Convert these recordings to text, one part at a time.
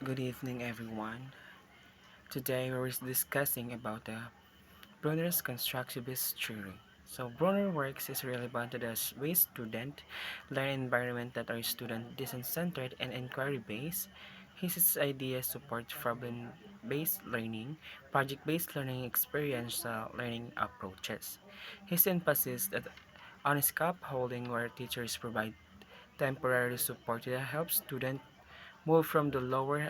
Good evening, everyone. Today we're discussing about the Brunner's constructivist theory. So Brunner works is relevant to the way student learn environment that are student design-centered and inquiry-based. His ideas support problem-based learning, project-based learning, experiential learning approaches. His emphasis that on scaffolding where teachers provide temporary support to help students move from the lower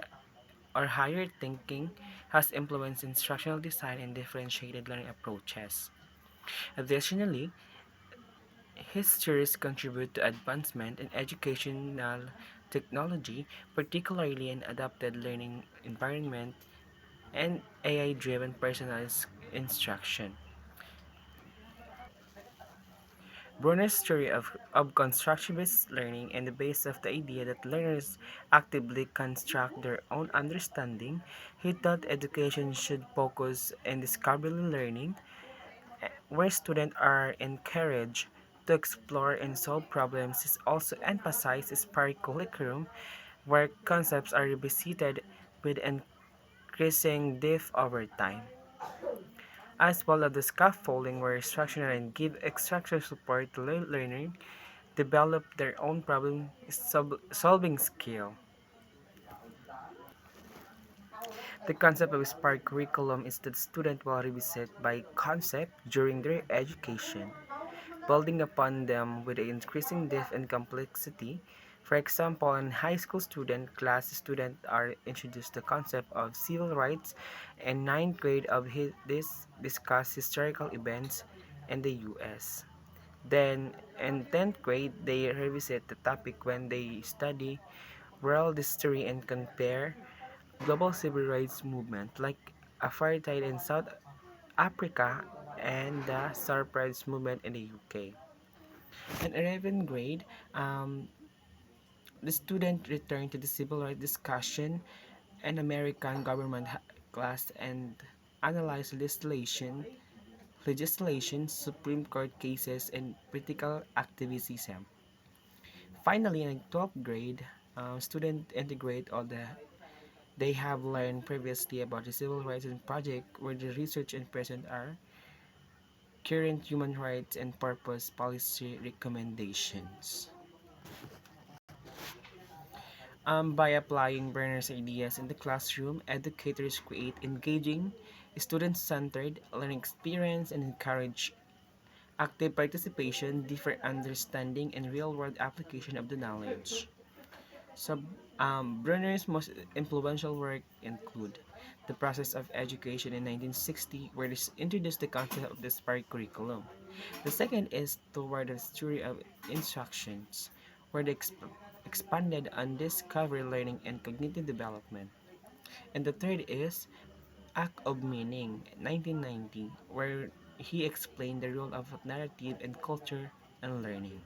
or higher thinking has influenced instructional design and differentiated learning approaches. Additionally, his theories contribute to advancement in educational technology, particularly in adapted learning environment and AI-driven personalized instruction. Brunner's theory of constructivist learning and the base of the idea that learners actively construct their own understanding, he thought education should focus on discovery learning, where students are encouraged to explore and solve problems. He also emphasizes per curriculum, where concepts are revisited with increasing depth over time, as well as the scaffolding where instructional and give structural support to learner develop their own problem solving skill. The concept of Spark curriculum is that students will revisit by concept during their education, building upon them with increasing depth and complexity. For example, in high school student class, students are introduced to the concept of civil rights, and ninth grade of this discuss historical events in the U.S. Then, in 10th grade, they revisit the topic when they study world history and compare global civil rights movement like apartheid in South Africa and the surprise movement in the UK. In 11th grade, the student returned to the civil rights discussion and American government class and analyzed legislation, Supreme Court cases, and political activism. Finally, in 12th grade, students integrate all they have learned previously about the civil rights and project where the research and present are current human rights and purpose policy recommendations. By applying Brenner's ideas in the classroom, educators create engaging, student-centered learning experience and encourage active participation, deeper understanding, and real-world application of the knowledge. So, Brenner's most influential work include The Process of Education in 1960, where he introduced the concept of the Spark curriculum. The second is Toward the Theory of Instructions, where they expanded on discovery learning and cognitive development. And the third is Act of Meaning, 1990, where he explained the role of narrative and culture and learning.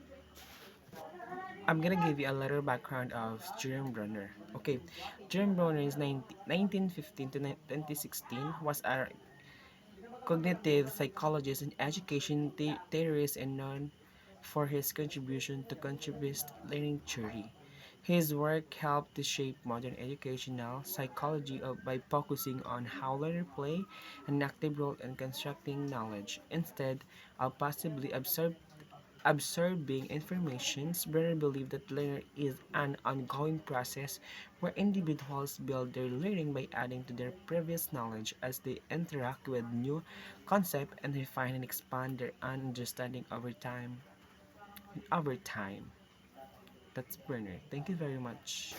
I'm gonna give you a little background of Jerome Brunner. Okay, Jerome Brunner is 1915 to 2016 was a cognitive psychologist and education theorist and known for his contribution to constructivist learning theory. His work helped to shape modern educational psychology by focusing on how learners play an active role in constructing knowledge instead of passively absorbing information. Brenner believed that learning is an ongoing process where individuals build their learning by adding to their previous knowledge as they interact with new concepts and refine and expand their understanding over time. Over time. That's Brenner. Thank you very much.